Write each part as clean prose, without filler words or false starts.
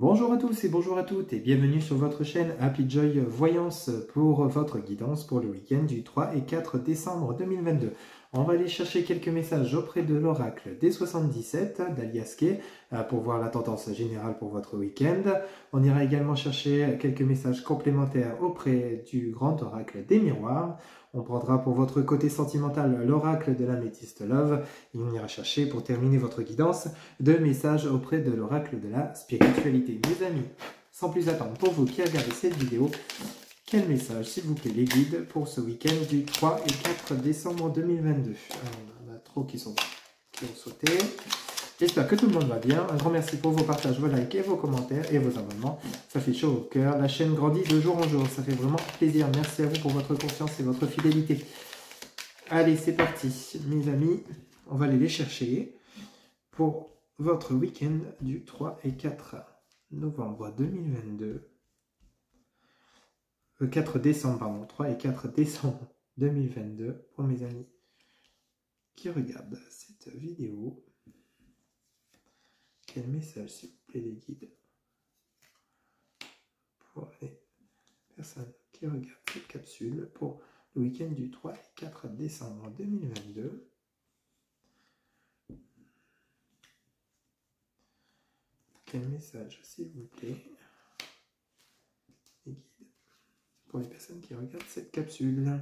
Bonjour à tous et bonjour à toutes et bienvenue sur votre chaîne Happy Joy Voyance pour votre guidance pour le week-end du 3 et 4 décembre 2022. On va aller chercher quelques messages auprès de l'oracle des 77 d'Aliaské pour voir la tendance générale pour votre week-end. On ira également chercher quelques messages complémentaires auprès du grand oracle des miroirs. On prendra pour votre côté sentimental l'oracle de l'améthyste love et on ira chercher pour terminer votre guidance deux messages auprès de l'oracle de la spiritualité. Mes amis, sans plus attendre, pour vous qui regardez cette vidéo, quel message, s'il vous plaît, les guides pour ce week-end du 3 et 4 décembre 2022. Alors, on en a trop qui ont sauté. J'espère que tout le monde va bien. Un grand merci pour vos partages, vos likes et vos commentaires et vos abonnements. Ça fait chaud au cœur. La chaîne grandit de jour en jour. Ça fait vraiment plaisir. Merci à vous pour votre confiance et votre fidélité. Allez, c'est parti. Mes amis, on va aller les chercher pour votre week-end du 3 et 4 novembre 2022. 4 décembre, pardon. 3 et 4 décembre 2022 pour mes amis qui regardent cette vidéo. Quel message, s'il vous plaît, les guides, pour les personnes qui regardent cette capsule pour le week-end du 3 et 4 décembre 2022. Quel message, s'il vous plaît, les guides, pour les personnes qui regardent cette capsule.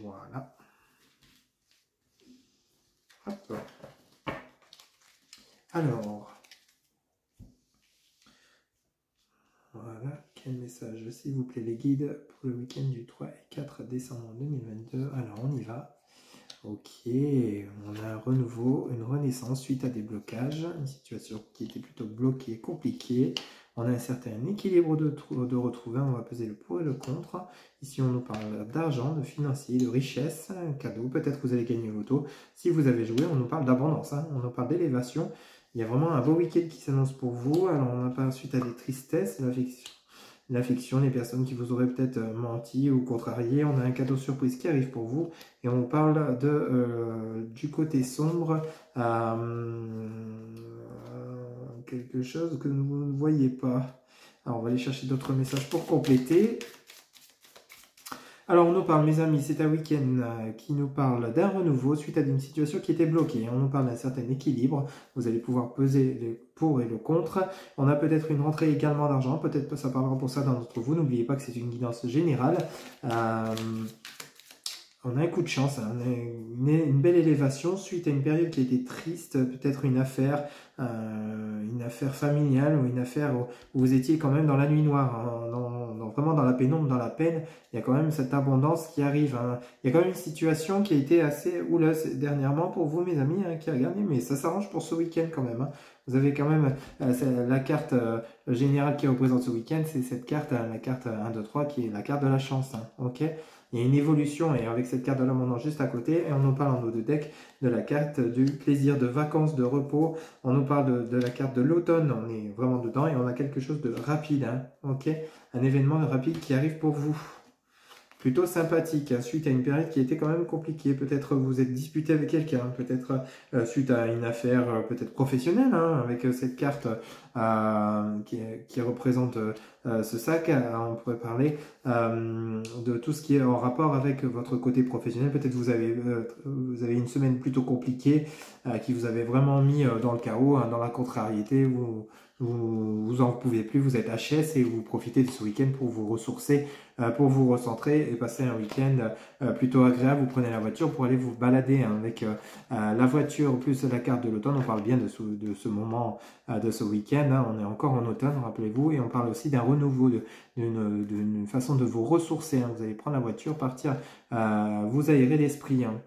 Voilà. Hop. Alors, voilà, quel message, s'il vous plaît, les guides, pour le week-end du 3 et 4 décembre 2022. Alors, on y va. Ok, on a un renouveau, une renaissance suite à des blocages, une situation qui était plutôt bloquée, compliquée. On a un certain équilibre de retrouver, on va peser le pour et le contre. Ici, on nous parle d'argent, de financier, de richesse, un cadeau, peut-être que vous allez gagner au loto. Si vous avez joué, on nous parle d'abondance, hein, on nous parle d'élévation. Il y a vraiment un beau week-end qui s'annonce pour vous. Alors, on n'a pas suite à des tristesses, l'affection, les personnes qui vous auraient peut-être menti ou contrarié. On a un cadeau surprise qui arrive pour vous. Et on parle du côté sombre, quelque chose que vous ne voyez pas. Alors, on va aller chercher d'autres messages pour compléter. Alors, on nous parle, mes amis, c'est un week-end qui nous parle d'un renouveau suite à une situation qui était bloquée. On nous parle d'un certain équilibre. Vous allez pouvoir peser les pour et le contre. On a peut-être une rentrée également d'argent. Peut-être que ça parlera pour ça d'un d'entre vous. N'oubliez pas que c'est une guidance générale. On a un coup de chance, hein, une belle élévation suite à une période qui a été triste, peut-être une affaire familiale ou une affaire où vous étiez quand même dans la nuit noire, hein, vraiment dans la pénombre, dans la peine. Il y a quand même cette abondance qui arrive. Hein. Il y a quand même une situation qui a été assez houleuse dernièrement pour vous, mes amis, hein, qui regardez, mais ça s'arrange pour ce week-end quand même. Hein. Vous avez quand même la carte générale qui représente ce week-end, c'est cette carte, la carte 1, 2, 3, qui est la carte de la chance. Hein, ok. Il y a une évolution et avec cette carte de l'abondance juste à côté, et on nous parle en haut de deck de la carte du plaisir de vacances, de repos. On nous parle de la carte de l'automne, on est vraiment dedans et on a quelque chose de rapide, hein, ok, un événement rapide qui arrive pour vous. Plutôt sympathique, hein, suite à une période qui était quand même compliquée. Peut-être vous êtes disputé avec quelqu'un, peut-être suite à une affaire peut-être professionnelle, hein, avec cette carte qui représente ce sac. On pourrait parler de tout ce qui est en rapport avec votre côté professionnel. Peut-être vous avez une semaine plutôt compliquée qui vous avait vraiment mis dans le chaos, hein, dans la contrariété, vous en pouvez plus, vous êtes HS et vous profitez de ce week-end pour vous ressourcer, pour vous recentrer et passer un week-end plutôt agréable. Vous prenez la voiture pour aller vous balader, hein, avec la voiture plus la carte de l'automne. On parle bien de ce moment, de ce week-end, hein. On est encore en automne, rappelez-vous, et on parle aussi d'un renouveau, d'une façon de vous ressourcer, hein. Vous allez prendre la voiture, partir, vous aérer l'esprit, hein.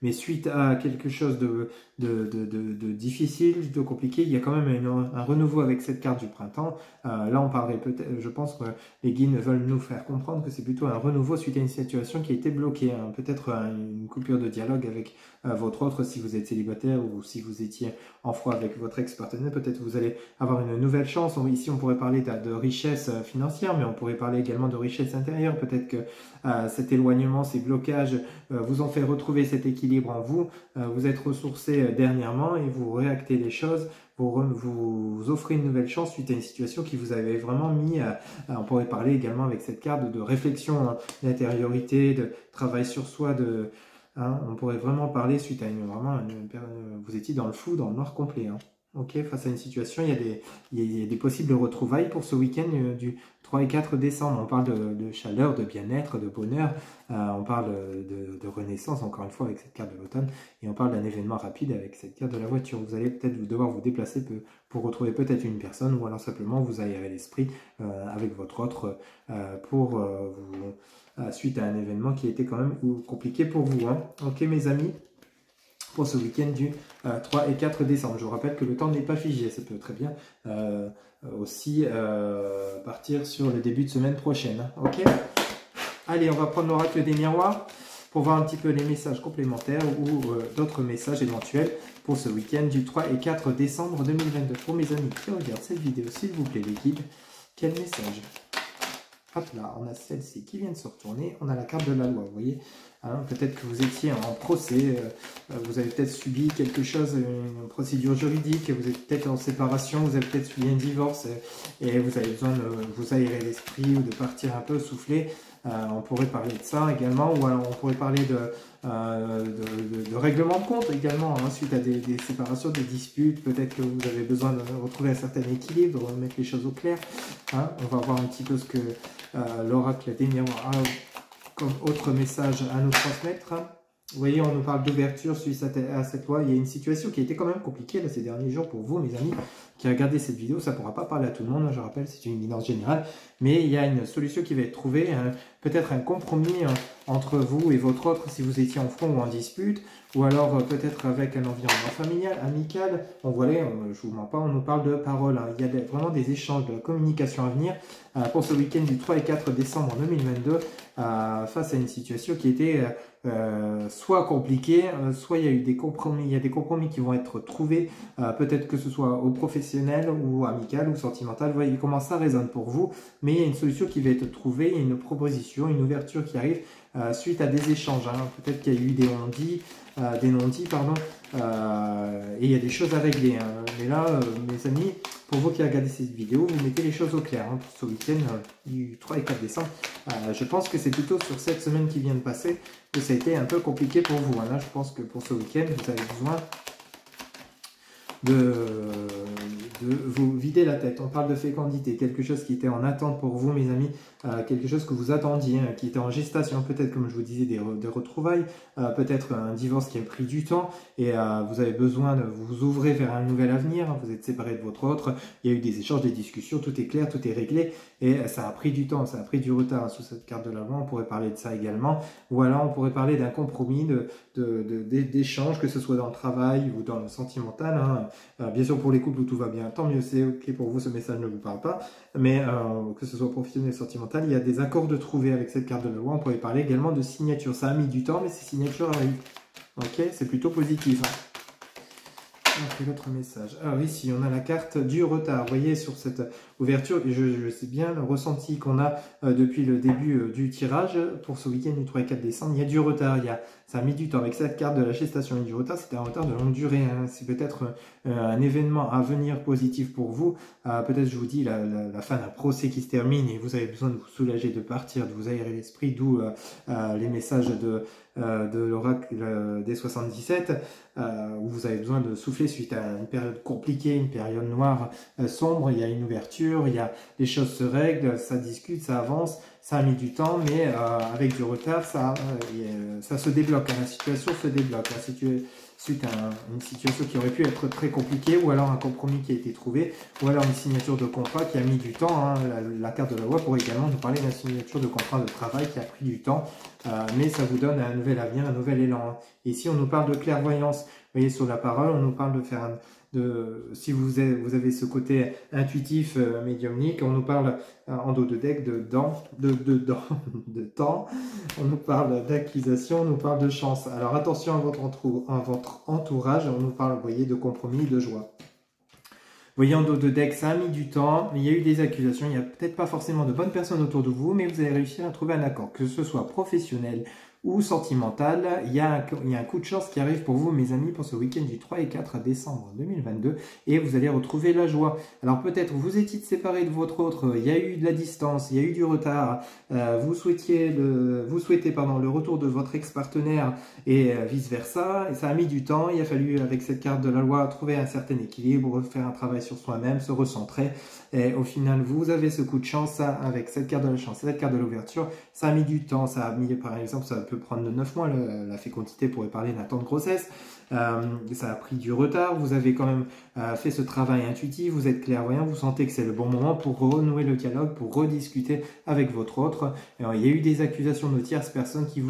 Mais suite à quelque chose de difficile, de compliqué, il y a quand même un renouveau avec cette carte du printemps. Là, on parlerait peut-être, je pense que les guides veulent nous faire comprendre que c'est plutôt un renouveau suite à une situation qui a été bloquée. Hein. Peut-être une coupure de dialogue avec votre autre si vous êtes célibataire ou si vous étiez en froid avec votre ex-partenaire. Peut-être vous allez avoir une nouvelle chance. Ici, on pourrait parler de richesse financière, mais on pourrait parler également de richesse intérieure. Peut-être que cet éloignement, ces blocages vous ont fait retrouver cet équilibre équilibre en vous, vous êtes ressourcé dernièrement et vous réactez les choses, vous offrez une nouvelle chance suite à une situation qui vous avait vraiment mis, on pourrait parler également avec cette carte de réflexion, hein, d'intériorité, de travail sur soi, on pourrait vraiment parler suite à vous étiez dans le flou, dans le noir complet. Hein. Ok, face à une situation, il y a des possibles retrouvailles pour ce week-end du 3 et 4 décembre. On parle de chaleur, de bien-être, de bonheur. On parle de renaissance, encore une fois, avec cette carte de l'automne. Et on parle d'un événement rapide avec cette carte de la voiture. Vous allez peut-être devoir vous déplacer pour retrouver peut-être une personne ou alors simplement vous aérer l'esprit avec votre autre suite à un événement qui a été quand même compliqué pour vous. Hein. Ok, mes amis, pour ce week-end du 3 et 4 décembre. Je vous rappelle que le temps n'est pas figé, ça peut très bien aussi partir sur le début de semaine prochaine. Hein. Ok. Allez, on va prendre l'oracle des miroirs pour voir un petit peu les messages complémentaires ou d'autres messages éventuels pour ce week-end du 3 et 4 décembre 2022. Pour mes amis qui regardent cette vidéo, s'il vous plaît les guides, quel message? Hop là, on a celle-ci qui vient de se retourner. On a la carte de la loi, vous voyez. Hein, peut-être que vous étiez en procès, vous avez peut-être subi quelque chose, une procédure juridique, vous êtes peut-être en séparation, vous avez peut-être subi un divorce et vous avez besoin de vous aérer l'esprit ou de partir un peu souffler. On pourrait parler de ça également, ou alors on pourrait parler de règlement de compte également, hein, suite à des séparations, des disputes. Peut-être que vous avez besoin de retrouver un certain équilibre, de remettre les choses au clair. Hein. On va voir un petit peu ce que l'oracle des miroirs a comme autre message à nous transmettre. Hein. Vous voyez, on nous parle d'ouverture suite à cette loi. Il y a une situation qui a été quand même compliquée là, ces derniers jours pour vous, mes amis, qui regardez cette vidéo. Ça ne pourra pas parler à tout le monde, hein, je rappelle, c'est une guidance générale. Mais il y a une solution qui va être trouvée, hein, peut-être un compromis entre vous et votre autre si vous étiez en front ou en dispute, ou alors peut-être avec un environnement familial, amical. On voit là, je ne vous mens pas, on nous parle de paroles. Hein. Il y a vraiment des échanges, de la communication à venir pour ce week-end du 3 et 4 décembre 2022 face à une situation qui était soit compliquée, soit il y a eu des compromis. Il y a des compromis qui vont être trouvés, peut-être que ce soit au professionnel ou amical ou sentimental. Vous voyez comment ça résonne pour vous, mais il y a une solution qui va être trouvée, il y a une proposition, une ouverture qui arrive suite à des échanges. Hein. Peut-être qu'il y a eu des non-dits, pardon, et il y a des choses à régler. Hein. Mais là, mes amis, pour vous qui regardez cette vidéo, vous mettez les choses au clair hein, pour ce week-end du 3 et 4 décembre. Je pense que c'est plutôt sur cette semaine qui vient de passer que ça a été un peu compliqué pour vous. Hein. Là, je pense que pour ce week-end, vous avez besoin de vous vider la tête. On parle de fécondité, quelque chose qui était en attente pour vous, mes amis, quelque chose que vous attendiez, hein, qui était en gestation, peut-être, comme je vous disais, des retrouvailles, peut-être un divorce qui a pris du temps, et vous avez besoin de vous ouvrir vers un nouvel avenir, hein, vous êtes séparé de votre autre, il y a eu des échanges, des discussions, tout est clair, tout est réglé, et ça a pris du temps, ça a pris du retard. Sous cette carte de l'avant, on pourrait parler de ça également, ou alors on pourrait parler d'un compromis, d'échanges, que ce soit dans le travail ou dans le sentimental, hein. Bien sûr, pour les couples où tout va bien, tant mieux, c'est ok pour vous, ce message ne vous parle pas, mais que ce soit professionnel ou sentimental, il y a des accords de trouver avec cette carte de la loi. On pourrait parler également de signature. Ça a mis du temps, mais ces signatures arrivent. Ok, c'est plutôt positif. Hein. Ok, l'autre message. Alors ici, on a la carte du retard. Vous voyez, sur cette ouverture, et je sais bien le ressenti qu'on a depuis le début du tirage pour ce week-end du 3 et 4 décembre. Il y a du retard, ça a mis du temps. Avec cette carte de la gestation et du retard, c'était un retard de longue durée. Hein. C'est peut-être un événement à venir positif pour vous. Peut-être, je vous dis, la fin d'un procès qui se termine et vous avez besoin de vous soulager, de partir, de vous aérer l'esprit, d'où les messages de l'oracle des 77, où vous avez besoin de souffler suite à une période compliquée, une période noire, sombre. Il y a une ouverture, les choses se règlent, ça discute, ça avance, ça a mis du temps, mais avec du retard, ça se débloque, hein, la situation se débloque. Suite à une situation qui aurait pu être très compliquée, ou alors un compromis qui a été trouvé, ou alors une signature de contrat qui a mis du temps. Hein. La carte de la loi pourrait également nous parler d'une signature de contrat de travail qui a pris du temps, mais ça vous donne un nouvel avenir, un nouvel élan. Hein. Ici, on nous parle de clairvoyance. Vous voyez, sur la parole, on nous parle de faire si vous avez ce côté intuitif, médiumnique, on nous parle en dos de deck de temps, on nous parle d'accusation, on nous parle de chance. Alors attention à votre entourage, on nous parle, vous voyez, de compromis, de joie. Vous voyez, en dos de deck, ça a mis du temps, mais il y a eu des accusations, il n'y a peut-être pas forcément de bonnes personnes autour de vous, mais vous allez réussir à trouver un accord, que ce soit professionnel ou sentimental, il y a un coup de chance qui arrive pour vous, mes amis, pour ce week-end du 3 et 4 décembre 2022, et vous allez retrouver la joie. Alors peut-être vous étiez séparé de votre autre, il y a eu de la distance, il y a eu du retard, vous souhaitez le retour de votre ex-partenaire et vice-versa, et ça a mis du temps, il a fallu avec cette carte de la loi trouver un certain équilibre, faire un travail sur soi-même, se recentrer, et au final vous avez ce coup de chance, ça, avec cette carte de la chance, cette carte de l'ouverture, ça a mis du temps, ça a mis par exemple, ça peut prendre de 9 mois, la fécondité pourrait parler d'un temps de grossesse, ça a pris du retard, vous avez quand même fait ce travail intuitif, vous êtes clairvoyant, vous sentez que c'est le bon moment pour renouer le dialogue, pour rediscuter avec votre autre. Alors, il y a eu des accusations de tierces personnes qui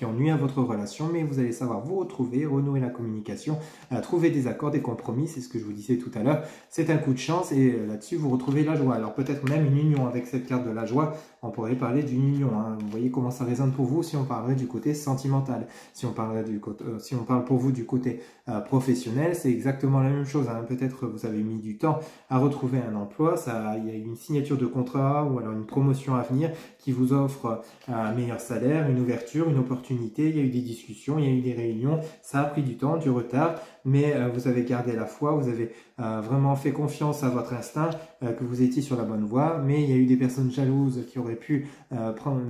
ont nui à votre relation, mais vous allez savoir vous retrouver, renouer la communication, trouver des accords, des compromis, c'est ce que je vous disais tout à l'heure. C'est un coup de chance et là-dessus vous retrouvez la joie. Alors peut-être même une union avec cette carte de la joie, on pourrait parler d'une union. Hein. Vous voyez comment ça résonne pour vous si on parlerait du côté sentimental. Si on parle pour vous du côté professionnel, c'est exactement la même chose. Hein. Peut-être vous avez mis du temps à retrouver un emploi, il y a eu une signature de contrat ou alors une promotion à venir qui vous offre un meilleur salaire, une ouverture, une opportunité. Il y a eu des discussions, il y a eu des réunions, ça a pris du temps, du retard, mais vous avez gardé la foi, vous avez vraiment fait confiance à votre instinct, que vous étiez sur la bonne voie, mais il y a eu des personnes jalouses qui auraient pu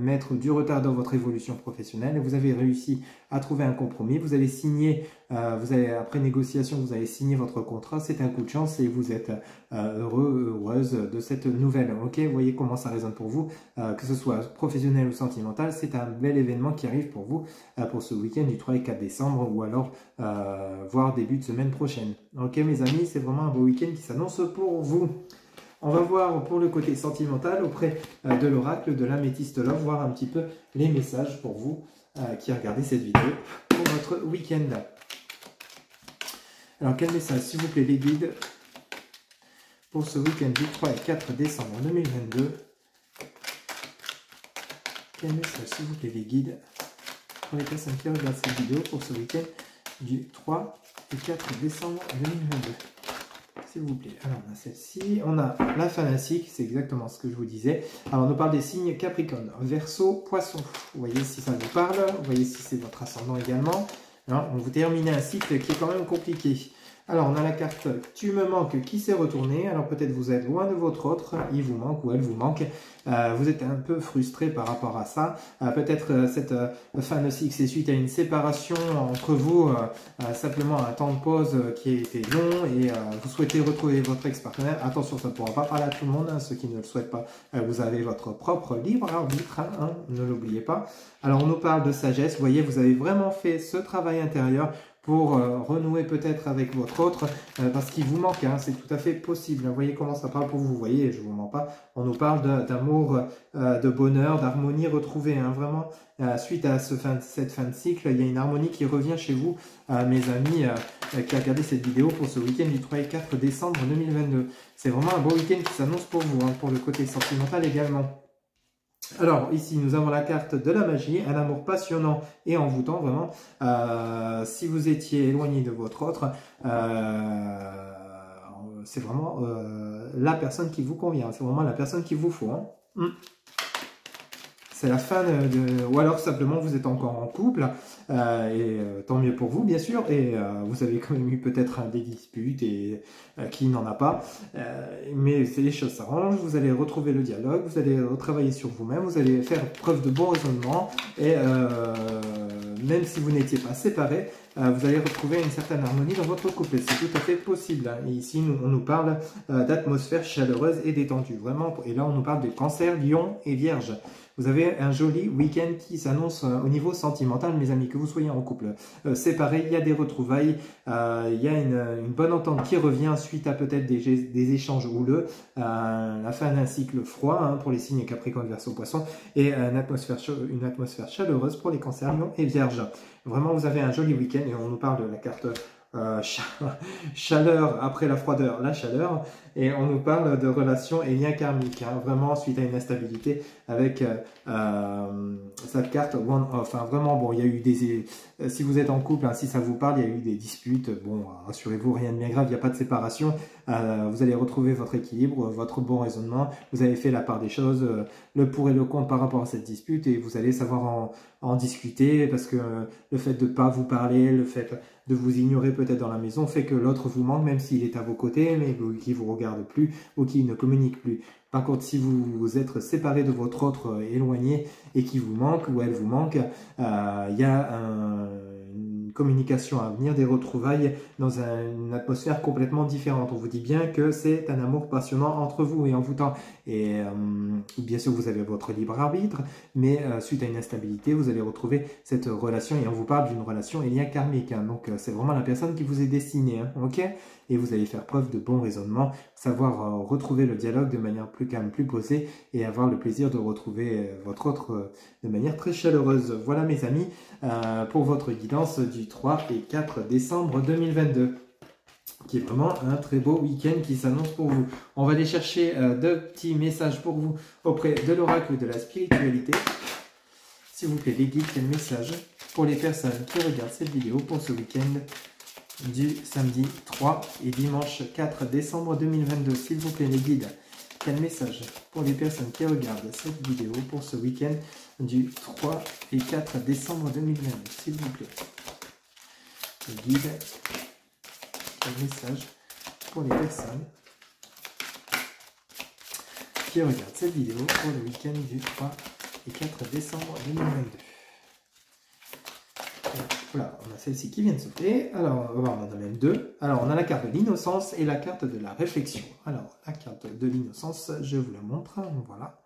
mettre du retard dans votre évolution professionnelle et vous avez réussi à trouver un compromis, vous allez signer, après négociation, vous allez signer votre contrat, c'est un coup de chance et vous êtes heureuse de cette nouvelle. Ok, vous voyez comment ça résonne pour vous, que ce soit professionnel ou sentimental, c'est un bel événement qui arrive pour vous pour ce week-end du 3 et 4 décembre ou alors voire début de semaine prochaine. Ok mes amis, c'est vraiment un beau week-end qui s'annonce pour vous. On va voir pour le côté sentimental auprès de l'oracle de l'améthyste love, voir un petit peu les messages pour vous qui regardez cette vidéo pour votre week-end. Alors quel message s'il vous plaît les guides pour ce week-end du 3 et 4 décembre 2022. Quel message s'il vous plaît les guides pour les personnes qui regardent cette vidéo pour ce week-end du 3 et 4 décembre 2022. S'il vous plaît. Alors, on a celle-ci. On a la fanatique, c'est exactement ce que je vous disais. Alors, on nous parle des signes Capricorne, Verseau, Poisson. Vous voyez si ça vous parle. Vous voyez si c'est votre ascendant également. Alors, on vous termine un cycle qui est quand même compliqué. Alors, on a la carte « Tu me manques » qui s'est retournée. Alors, peut-être vous êtes loin de votre autre, il vous manque ou elle vous manque. Vous êtes un peu frustré par rapport à ça. Peut-être cette fin de cycle, c'est suite à une séparation entre vous, simplement un temps de pause qui a été long et vous souhaitez retrouver votre ex-partenaire. Attention, ça ne pourra pas parler à tout le monde, hein, ceux qui ne le souhaitent pas. Vous avez votre propre libre arbitre, hein, ne l'oubliez pas. Alors, on nous parle de sagesse. Vous voyez, vous avez vraiment fait ce travail intérieur pour renouer peut-être avec votre autre, parce qu'il vous manque, hein, c'est tout à fait possible. Vous voyez comment ça parle pour vous, vous voyez, je ne vous mens pas, on nous parle d'amour, de bonheur, d'harmonie retrouvée, hein, vraiment, suite à cette fin de cycle, il y a une harmonie qui revient chez vous, mes amis qui regardez cette vidéo pour ce week-end du 3 et 4 décembre 2022. C'est vraiment un beau week-end qui s'annonce pour vous, hein, pour le côté sentimental également. Alors, ici, nous avons la carte de la magie, un amour passionnant et envoûtant, vraiment. Si vous étiez éloigné de votre autre, c'est vraiment la personne qui vous convient. C'est vraiment la personne qu'il vous faut. Hein. C'est la fin ou alors simplement vous êtes encore en couple, tant mieux pour vous bien sûr, et vous avez quand même eu peut-être des disputes et qui n'en a pas, mais les choses s'arrangent, vous allez retrouver le dialogue, vous allez retravailler sur vous-même, vous allez faire preuve de bon raisonnement, et même si vous n'étiez pas séparés, vous allez retrouver une certaine harmonie dans votre couple. C'est tout à fait possible. Et ici, on nous parle d'atmosphère chaleureuse et détendue. Vraiment, et là, on nous parle de Cancer, Lion et Vierge. Vous avez un joli week-end qui s'annonce au niveau sentimental, mes amis, que vous soyez en couple séparés, il y a des retrouvailles, il y a une bonne entente qui revient suite à peut-être des échanges houleux, la fin d'un cycle froid hein, pour les signes Capricorne, Verseau, Poisson, et une atmosphère chaleureuse pour les Cancers, Lion et Vierge. Vraiment, vous avez un joli week-end et on nous parle de la carte chaleur après la froideur, la chaleur, et on nous parle de relations et liens karmiques, hein, vraiment suite à une instabilité avec cette carte one off, hein, vraiment bon, il y a eu si vous êtes en couple, hein, si ça vous parle, il y a eu des disputes, bon, rassurez-vous, rien de bien grave, il n'y a pas de séparation, vous allez retrouver votre équilibre, votre bon raisonnement, vous avez fait la part des choses, le pour et le contre par rapport à cette dispute, et vous allez savoir en discuter, parce que le fait de ne pas vous parler, le fait de vous ignorer peut-être dans la maison fait que l'autre vous manque, même s'il est à vos côtés, mais qu'il ne vous regarde plus ou qu'il ne communique plus. Par contre, si vous vous êtes séparé de votre autre éloigné et qui vous manque ou elle vous manque, il y a une communication à venir, des retrouvailles dans une atmosphère complètement différente. On vous dit bien que c'est un amour passionnant entre vous et envoûtant. Et bien sûr, vous avez votre libre arbitre, mais suite à une instabilité, vous allez retrouver cette relation. Et on vous parle d'une relation et lien karmique. Hein. Donc, c'est vraiment la personne qui vous est destinée. Hein, ok ? Et vous allez faire preuve de bon raisonnement, savoir retrouver le dialogue de manière plus calme, plus posée et avoir le plaisir de retrouver votre autre de manière très chaleureuse. Voilà mes amis, pour votre guidance du 3 et 4 décembre 2022, qui est vraiment un très beau week-end qui s'annonce pour vous. On va aller chercher deux petits messages pour vous auprès de l'oracle de la spiritualité. S'il vous plaît, les guides, quel message pour les personnes qui regardent cette vidéo pour ce week-end du samedi 3 et dimanche 4 décembre 2022. S'il vous plaît, les guides, quel message pour les personnes qui regardent cette vidéo pour ce week-end du 3 et 4 décembre 2022. S'il vous plaît, les guides, quel message pour les personnes qui regardent cette vidéo pour le week-end du 3 et 4 décembre 2022. Voilà, on a celle-ci qui vient de sauter. Alors, on en a même deux. Alors, on a la carte de l'innocence et la carte de la réflexion. Alors, la carte de l'innocence, je vous la montre. Voilà.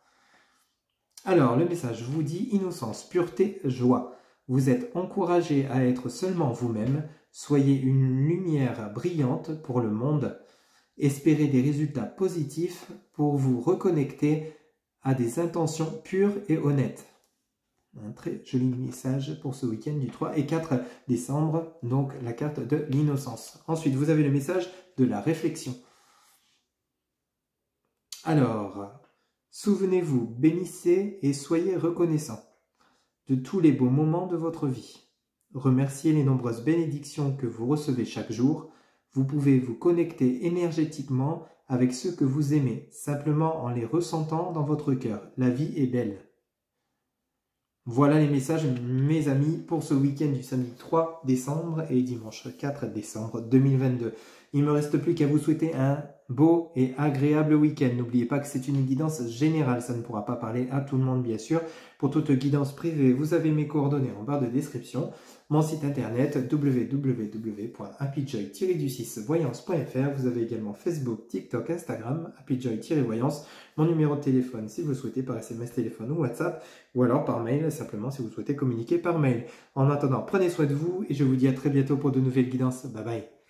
Alors, le message vous dit innocence, pureté, joie. Vous êtes encouragé à être seulement vous-même. Soyez une lumière brillante pour le monde. Espérez des résultats positifs pour vous reconnecter à des intentions pures et honnêtes. Un très joli message pour ce week-end du 3 et 4 décembre, donc la carte de l'innocence. Ensuite, vous avez le message de la réflexion. Alors, souvenez-vous, bénissez et soyez reconnaissant de tous les beaux moments de votre vie. Remerciez les nombreuses bénédictions que vous recevez chaque jour. Vous pouvez vous connecter énergétiquement avec ceux que vous aimez, simplement en les ressentant dans votre cœur. La vie est belle. Voilà les messages, mes amis, pour ce week-end du samedi 3 décembre et dimanche 4 décembre 2022. Il ne me reste plus qu'à vous souhaiter un beau et agréable week-end. N'oubliez pas que c'est une guidance générale, ça ne pourra pas parler à tout le monde, bien sûr. Pour toute guidance privée, vous avez mes coordonnées en barre de description. Mon site internet www.happyjoy-voyance.fr. Vous avez également Facebook, TikTok, Instagram, happyjoy-voyance. Mon numéro de téléphone si vous souhaitez par SMS, téléphone ou WhatsApp, ou alors par mail, simplement si vous souhaitez communiquer par mail. En attendant, prenez soin de vous et je vous dis à très bientôt pour de nouvelles guidances. Bye bye.